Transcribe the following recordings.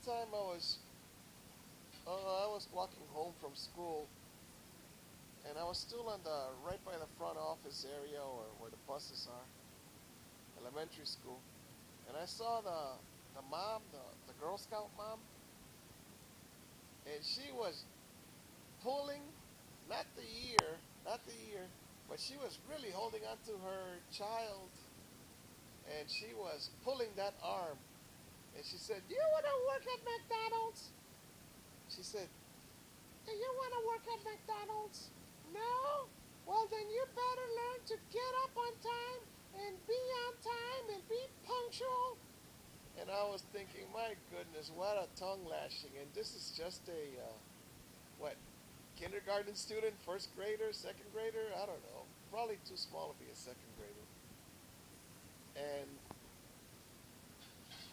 time I was walking home from school, and I was still on the right by the front office area or where the buses are, elementary school, and I saw the mom, the Girl Scout mom, and she was pulling, not the ear, not the ear, but she was really holding onto her child, and she was pulling that arm, and she said, "Do you want to work at McDonald's?" She said, "Do you want to work at McDonald's?" "No." "Well, then you better learn to get up on time and be on time and be punctual." And I was thinking, my goodness, what a tongue lashing. And this is just a, what, kindergarten student, first grader, second grader? I don't know. Probably too small to be a second grader. And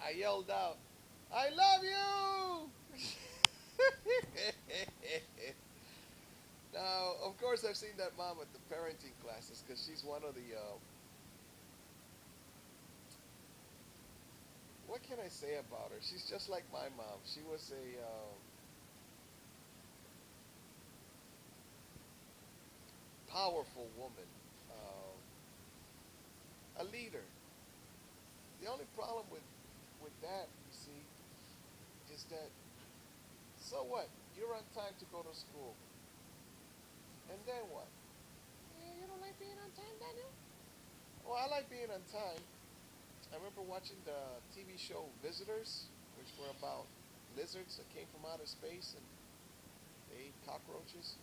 I yelled out, "I love you!" Now, of course, I've seen that mom at the parenting classes because she's one of the, what can I say about her? She's just like my mom. She was a powerful woman, a leader. The only problem with that, you see, is that, so what? You're on time to go to school. And then what? "Yeah, you don't like being on time, Daniel?" Well, I like being on time. I remember watching the TV show Visitors, which were about lizards that came from outer space and they ate cockroaches.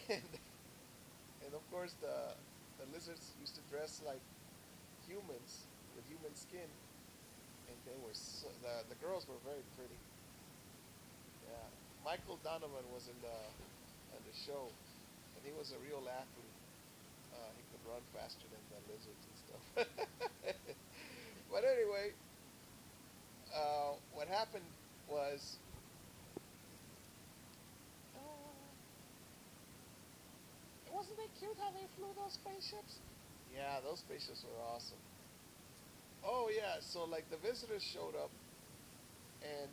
and, and of course, the lizards used to dress like humans with human skin, and they were the girls were very pretty. Yeah, Michael Donovan was in the show, and he was a real athlete. He could run faster than the lizards and stuff. But anyway, what happened was, wasn't it cute how they flew those spaceships? Yeah, those spaceships were awesome. Oh yeah, so like the visitors showed up, and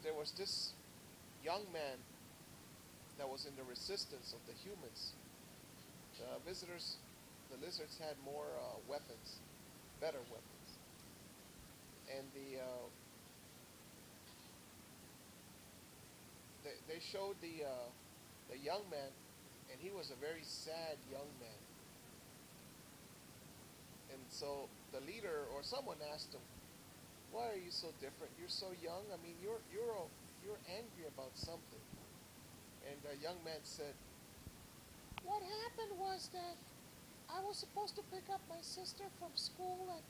there was this young man that was in the resistance of the humans. The visitors, the lizards had more weapons, better weapons, and they showed the young man, and he was a very sad young man. And so the leader or someone asked him, "Why are you so different? You're so young. I mean, you're angry about something." And the young man said, "What happened was that I was supposed to pick up my sister from school at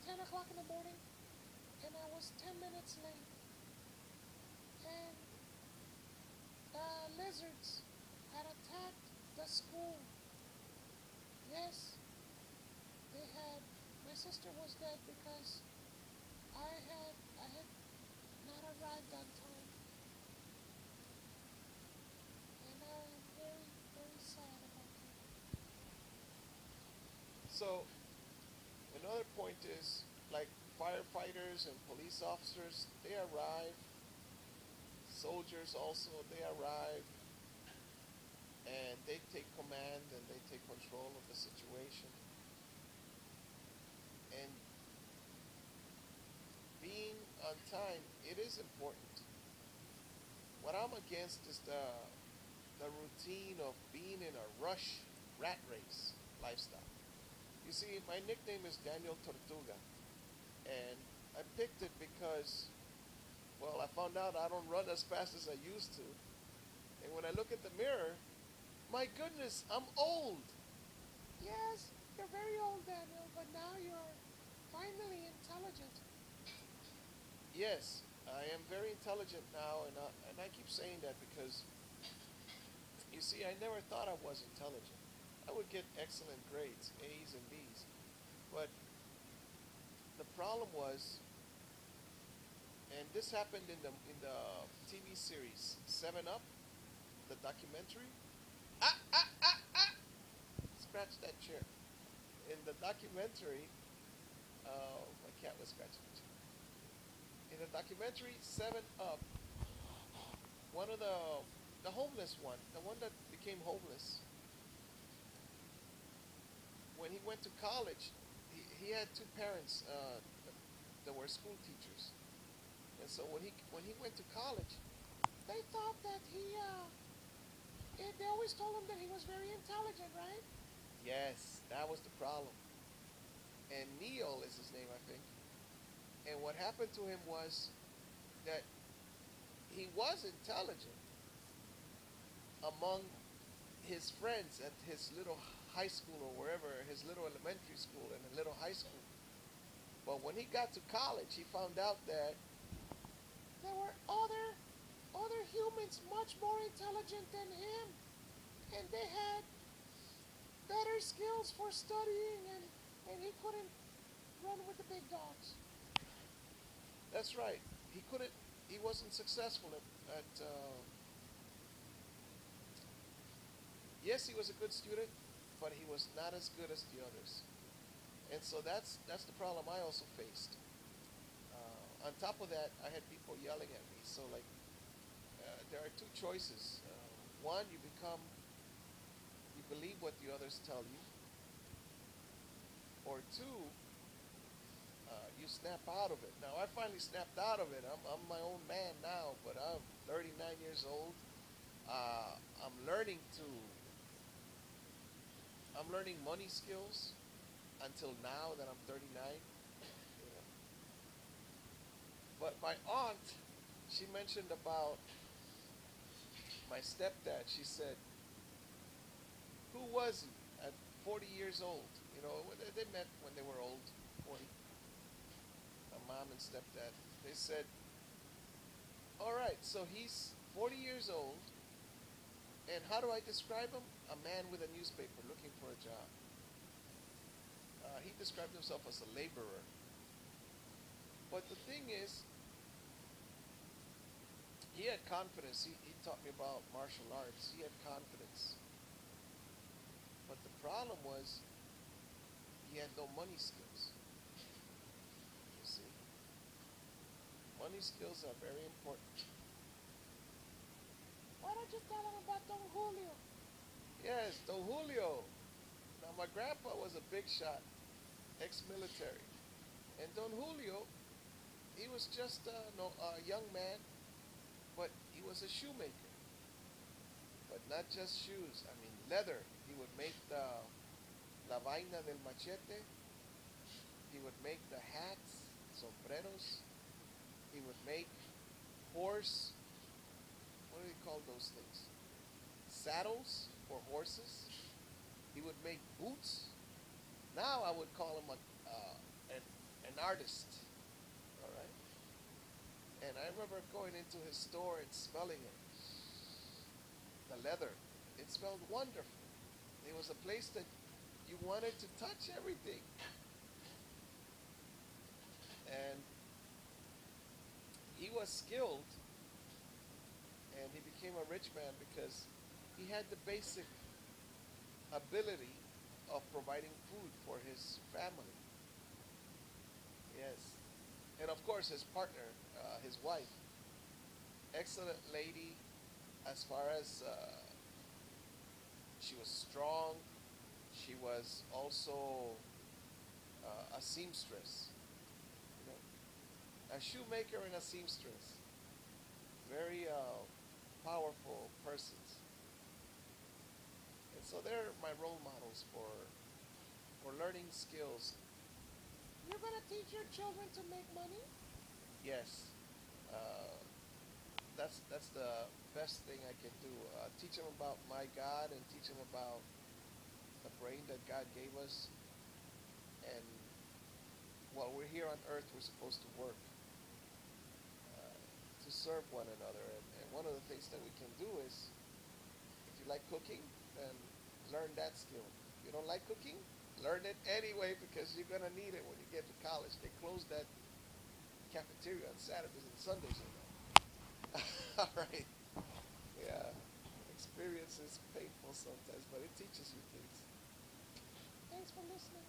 10 o'clock in the morning, and I was 10 minutes late. And the lizards had attacked the school. Yes, they had. My sister was dead because I had not arrived on time, and I am very, very sad about that." So another point is, like, firefighters and police officers, they arrive. Soldiers also, they arrive, and they take command and they take control of the situation. And being on time, it is important. What I'm against is the routine of being in a rush rat race lifestyle. You see, my nickname is Daniel Tortuga, and I picked it because, well, I found out I don't run as fast as I used to. And when I look at the mirror, my goodness, I'm old. Yes, you're very old, Daniel, but now you're finally intelligent. Yes, I am very intelligent now, and I keep saying that because, you see, I never thought I was intelligent. I would get excellent grades, A's and B's. But the problem was, and this happened in the TV series Seven Up, the documentary. Ah, ah, ah, ah! Scratch that chair. In the documentary, my cat was scratching the chair. In the documentary Seven Up, one of the homeless one, the one that became homeless, when he went to college, he had two parents that were school teachers, and so when he went to college, they thought that they always told him that he was very intelligent, right? Yes, that was the problem. And Neil is his name, I think. And what happened to him was that he was intelligent among his friends at his little high school or wherever, his little elementary school and a little high school. But when he got to college, he found out that there were other humans much more intelligent than him, and they had better skills for studying, and he couldn't run with the big dogs. That's right. He couldn't. He wasn't successful at yes, he was a good student, but he was not as good as the others. And so that's the problem I also faced. On top of that, I had people yelling at me. So like, there are two choices. One, you believe what the others tell you, or two, you snap out of it. Now I finally snapped out of it. I'm my own man now, but I'm 39 years old. I'm learning to I'm learning money skills until now that I'm 39. You know. But my aunt, she mentioned about my stepdad. She said, "Who was he at 40 years old?" You know, they met when they were old, 40. My mom and stepdad. They said, "All right, so he's 40 years old, and how do I describe him? A man with a newspaper looking for a job." He described himself as a laborer. But the thing is, he had confidence. He taught me about martial arts. He had confidence. But the problem was, he had no money skills. You see, money skills are very important. Why don't you tell him about Don Julio? Yes, Don Julio. Now, my grandpa was a big shot, ex-military. And Don Julio, he was just no, a young man, but he was a shoemaker. But not just shoes, I mean leather. He would make the la vaina del machete. He would make the hats, sombreros. He would make horse, what do they call those things? Saddles for horses. He would make boots. Now I would call him an artist. All right. And I remember going into his store and smelling it. The leather. It smelled wonderful. It was a place that you wanted to touch everything. And he was skilled, and he became a rich man because he had the basic ability of providing food for his family. Yes. And of course, his partner, his wife, excellent lady as far as she was strong. She was also a seamstress, you know, a shoemaker and a seamstress. Very powerful persons. And so they're my role models for learning skills. You're gonna teach your children to make money? Yes. Uh, that's the best thing I can do. Teach them about my God and teach them about the brain that God gave us. And while we're here on earth, we're supposed to work to serve one another. And one of the things that we can do is, if you like cooking, then learn that skill. If you don't like cooking, learn it anyway because you're going to need it when you get to college. They close that cafeteria on Saturdays and Sundays. You know. All right. Yeah. Experience is painful sometimes, but it teaches you things. Thanks for listening.